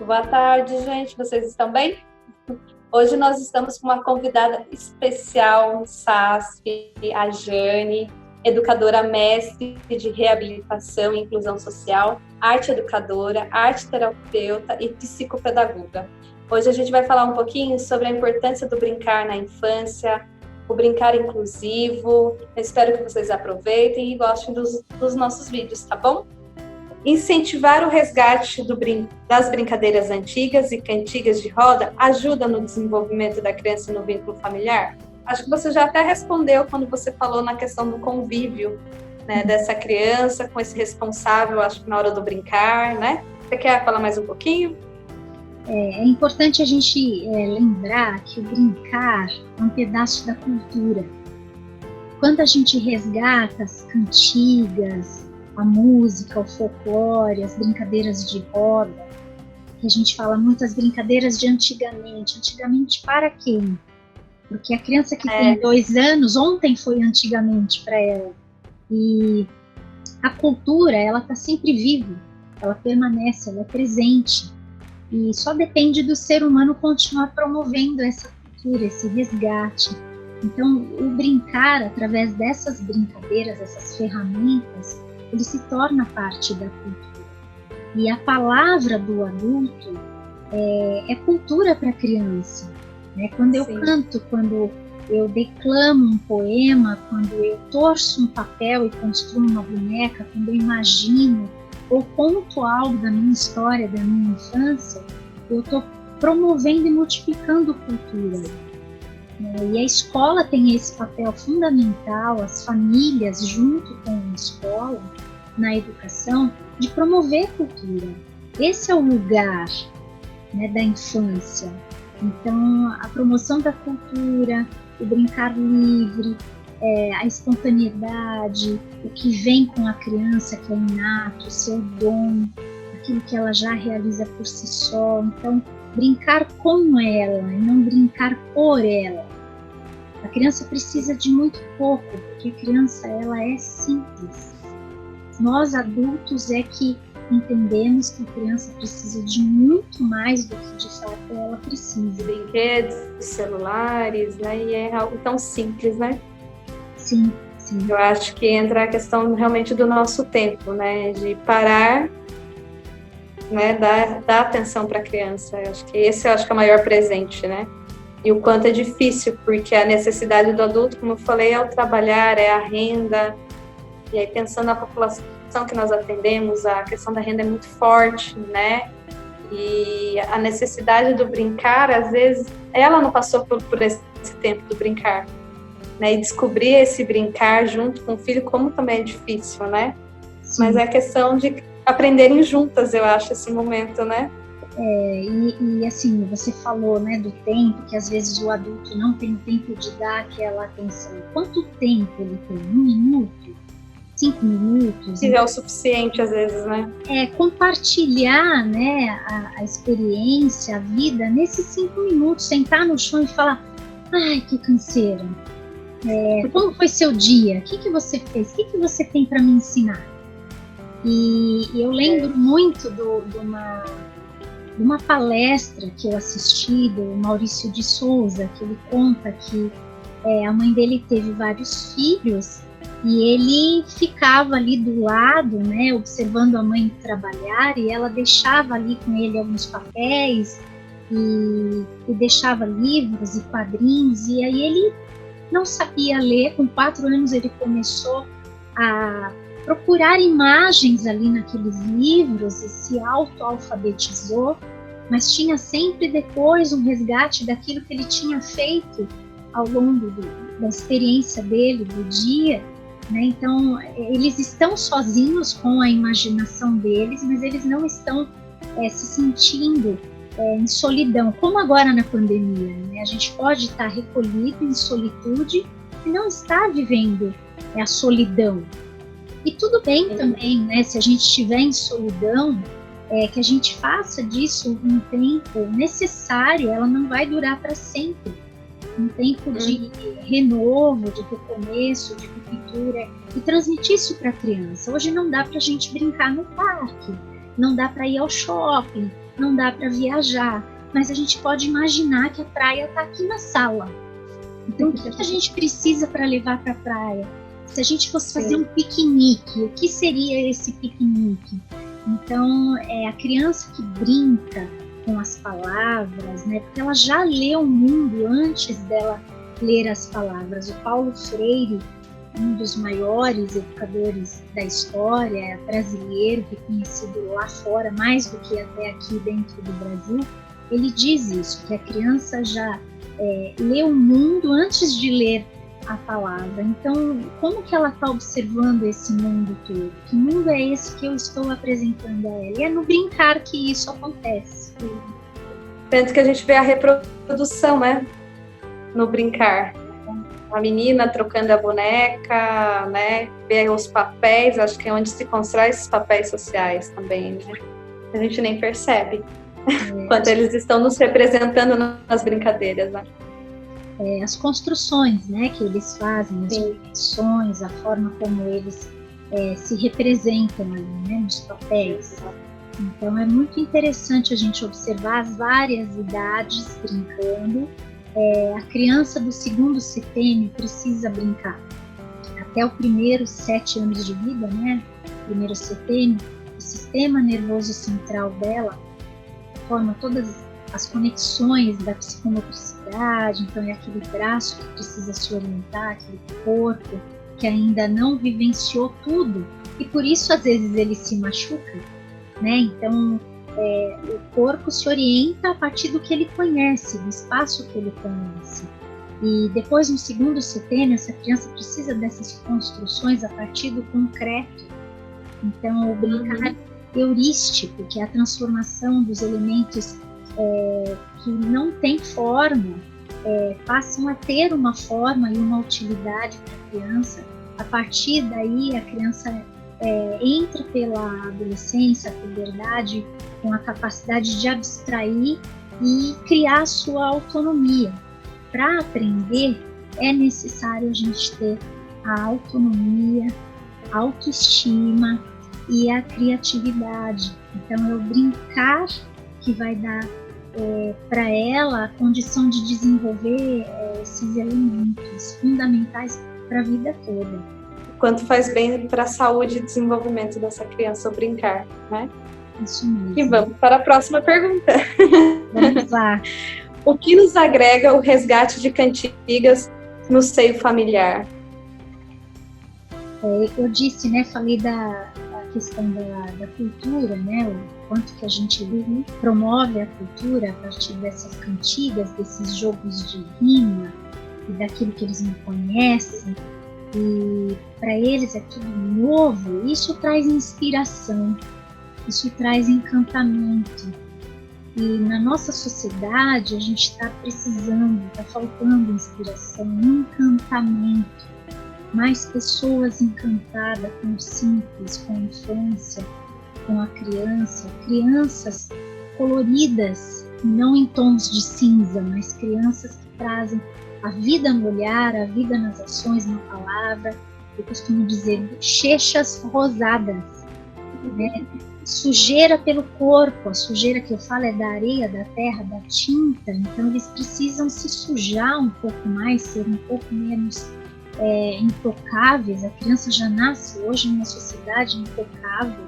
Boa tarde, gente. Vocês estão bem? Hoje nós estamos com uma convidada especial no SASP, a Jane, educadora mestre de reabilitação e inclusão social, arte educadora, arte terapeuta e psicopedagoga. Hoje a gente vai falar um pouquinho sobre a importância do brincar na infância, o brincar inclusivo. Eu espero que vocês aproveitem e gostem dos nossos vídeos, tá bom? Incentivar o resgate das brincadeiras antigas e cantigas de roda ajuda no desenvolvimento da criança no vínculo familiar? Acho que você já até respondeu quando você falou na questão do convívio, né, dessa criança com esse responsável, acho que na hora do brincar, né? Você quer falar mais um pouquinho? É importante a gente lembrar que o brincar é um pedaço da cultura. Quando a gente resgata as cantigas, a música, o folclore, as brincadeiras de roda, que a gente fala muito as brincadeiras de antigamente. Antigamente para quem? Porque a criança que tem 2 anos, ontem foi antigamente para ela. E a cultura, ela está sempre viva, ela permanece, ela é presente. E só depende do ser humano continuar promovendo essa cultura, esse resgate. Então, o brincar, através dessas brincadeiras, essas ferramentas, ele se torna parte da cultura. E a palavra do adulto é cultura para a criança. Né? Quando eu canto, quando eu declamo um poema, quando eu torço um papel e construo uma boneca, quando eu imagino ou conto algo da minha história, da minha infância, eu estou promovendo e multiplicando cultura. E a escola tem esse papel fundamental, as famílias junto com a escola, na educação, de promover cultura. Esse é o lugar, né, da infância. Então, a promoção da cultura, o brincar livre, a espontaneidade, o que vem com a criança, que é inato, o seu dom, aquilo que ela já realiza por si só. Então, brincar com ela e não brincar por ela. A criança precisa de muito pouco, porque a criança ela é simples. Nós adultos é que entendemos que a criança precisa de muito mais do que de fato ela precisa. Brinquedos, celulares, né? E é algo tão simples, né? Sim, sim. Eu acho que entra a questão realmente do nosso tempo, né? De parar, né? Dar atenção para a criança. Eu acho que esse é o maior presente, né? E o quanto é difícil, porque a necessidade do adulto, como eu falei, é o trabalhar, é a renda. E aí, pensando na população que nós atendemos, a questão da renda é muito forte, né? E a necessidade do brincar, às vezes, ela não passou por esse tempo do brincar. Né? E descobrir esse brincar junto com o filho, como também é difícil, né? Sim. Mas é a questão de aprenderem juntas, eu acho, esse momento, né? E assim, você falou, né, do tempo, que às vezes o adulto não tem tempo de dar aquela atenção. Quanto tempo ele tem? 1 minuto? 5 minutos? Se é o suficiente, às vezes, né? Compartilhar, né, a experiência, a vida, nesses 5 minutos, sentar no chão e falar: ai, que canseira. Como foi seu dia? O que você fez? O que você tem para me ensinar? E eu lembro muito de uma palestra que eu assisti do Maurício de Souza, que ele conta que a mãe dele teve vários filhos e ele ficava ali do lado, né, observando a mãe trabalhar, e ela deixava ali com ele alguns papéis e deixava livros e quadrinhos, e aí ele não sabia ler. Com 4 anos ele começou a procurar imagens ali naqueles livros e se auto-alfabetizou, mas tinha sempre depois um resgate daquilo que ele tinha feito ao longo da experiência dele, do dia, né? Então, eles estão sozinhos com a imaginação deles, mas eles não estão se sentindo em solidão, como agora na pandemia, né? A gente pode estar recolhido em solitude e não estar vivendo a solidão. E tudo bem também, né? Se a gente estiver em solidão, que a gente faça disso um tempo necessário, ela não vai durar para sempre. Um tempo de renovo, de recomeço, de ruptura, e transmitir isso para a criança. Hoje não dá para a gente brincar no parque, não dá para ir ao shopping, não dá para viajar, mas a gente pode imaginar que a praia está aqui na sala. Então, o que a gente precisa para levar para a praia? Se a gente fosse fazer um piquenique, o que seria esse piquenique? Então, a criança que brinca com as palavras, né? Porque ela já leu o mundo antes dela ler as palavras. O Paulo Freire, um dos maiores educadores da história, brasileiro, reconhecido lá fora, mais do que até aqui dentro do Brasil, ele diz isso, que a criança já lê o mundo antes de ler a palavra. Então, como que ela está observando esse mundo todo? Que mundo é esse que eu estou apresentando a ela? E é no brincar que isso acontece. Tanto que a gente vê a reprodução, né? No brincar. A menina trocando a boneca, né? Ver os papéis, acho que é onde se constrói esses papéis sociais também, né? A gente nem percebe quando eles estão nos representando nas brincadeiras, né? As construções, né, que eles fazem, as dimensões, a forma como eles se representam ali, né, nos papéis. Então é muito interessante a gente observar as várias idades brincando. A criança do segundo setênio precisa brincar até o primeiro 7 anos de vida, né? Primeiro setênio, o sistema nervoso central dela forma todas as conexões da psicomotricidade, então é aquele braço que precisa se orientar, aquele corpo que ainda não vivenciou tudo, e por isso às vezes ele se machuca, né? Então o corpo se orienta a partir do que ele conhece, do espaço que ele conhece. E depois, no segundo setênio, essa criança precisa dessas construções a partir do concreto. Então, o brincar heurístico, que é a transformação dos elementos que não têm forma, passam a ter uma forma e uma utilidade para a criança. A partir daí, a criança entra pela adolescência, a puberdade, com a capacidade de abstrair e criar a sua autonomia. Para aprender, é necessário a gente ter a autonomia, a autoestima e a criatividade. Então, é o brincar que vai dar para ela a condição de desenvolver esses elementos fundamentais para a vida toda. Quanto faz bem para a saúde e desenvolvimento dessa criança o brincar, né? Isso mesmo. E vamos para a próxima pergunta. Vamos lá. O que nos agrega o resgate de cantigas no seio familiar? Eu disse, né, falei da questão da cultura, né, o quanto que a gente promove a cultura a partir dessas cantigas, desses jogos de rima e daquilo que eles não conhecem, e para eles é tudo novo. Isso traz inspiração, isso traz encantamento. E na nossa sociedade a gente está precisando, está faltando inspiração, encantamento. Mais pessoas encantadas com o simples, com a infância, com a criança. Crianças coloridas, não em tons de cinza, mas crianças que trazem a vida no olhar, a vida nas ações, na palavra. Eu costumo dizer bochechas rosadas, né? Sujeira pelo corpo, a sujeira que eu falo é da areia, da terra, da tinta. Então eles precisam se sujar um pouco mais, ser um pouco menos intocáveis. A criança já nasce hoje numa sociedade intocável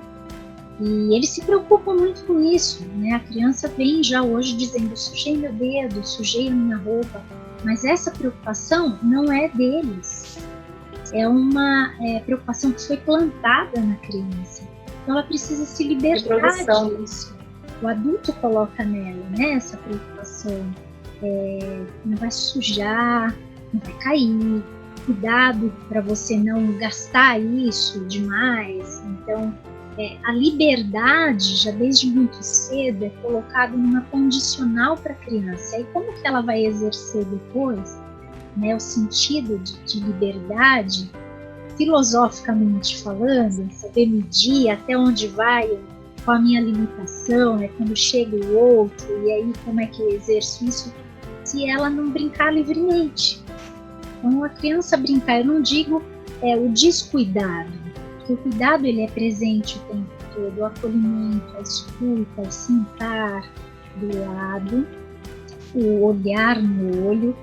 e eles se preocupam muito com isso, né? A criança vem já hoje dizendo: sujei meu dedo, sujei a minha roupa, mas essa preocupação não é deles, é uma preocupação que foi plantada na criança. Então ela precisa se libertar disso. O adulto coloca nela, né, essa preocupação. Não vai sujar, não vai cair. Cuidado para você não gastar isso demais. Então, a liberdade, já desde muito cedo, é colocada numa condicional para a criança. E como que ela vai exercer depois, né, o sentido de liberdade, filosoficamente falando, saber medir até onde vai com a minha limitação, né, quando chega o outro, e aí como é que eu exerço isso, se ela não brincar livremente. Então, a criança brincar, eu não digo o descuidado, porque o cuidado ele é presente o tempo do acolhimento, a escuta, o sentar do lado, o olhar no olho,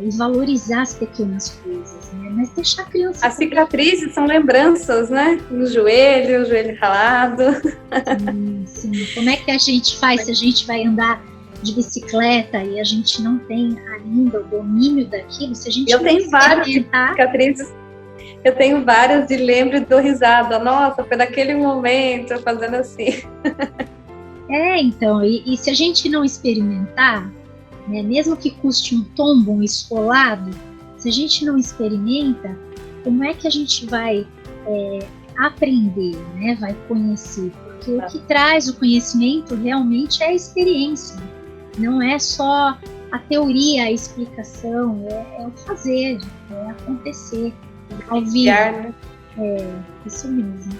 e valorizar as pequenas coisas, né? Mas deixar a criança... As cicatrizes são lembranças, né? No joelho, o joelho ralado. Sim. Como é que a gente faz se a gente vai andar de bicicleta e a gente não tem ainda o domínio daquilo? Se a gente Eu tenho várias cicatrizes. Eu tenho várias e lembro e dou risada. Nossa, foi naquele momento, eu fazendo assim. Então, e se a gente não experimentar, né, mesmo que custe um tombo, um esfolado, se a gente não experimenta, como é que a gente vai aprender, né, vai conhecer? Porque o que traz o conhecimento realmente é a experiência, não é só a teoria, a explicação, é o fazer, é acontecer, ao vivo. Né? Isso mesmo.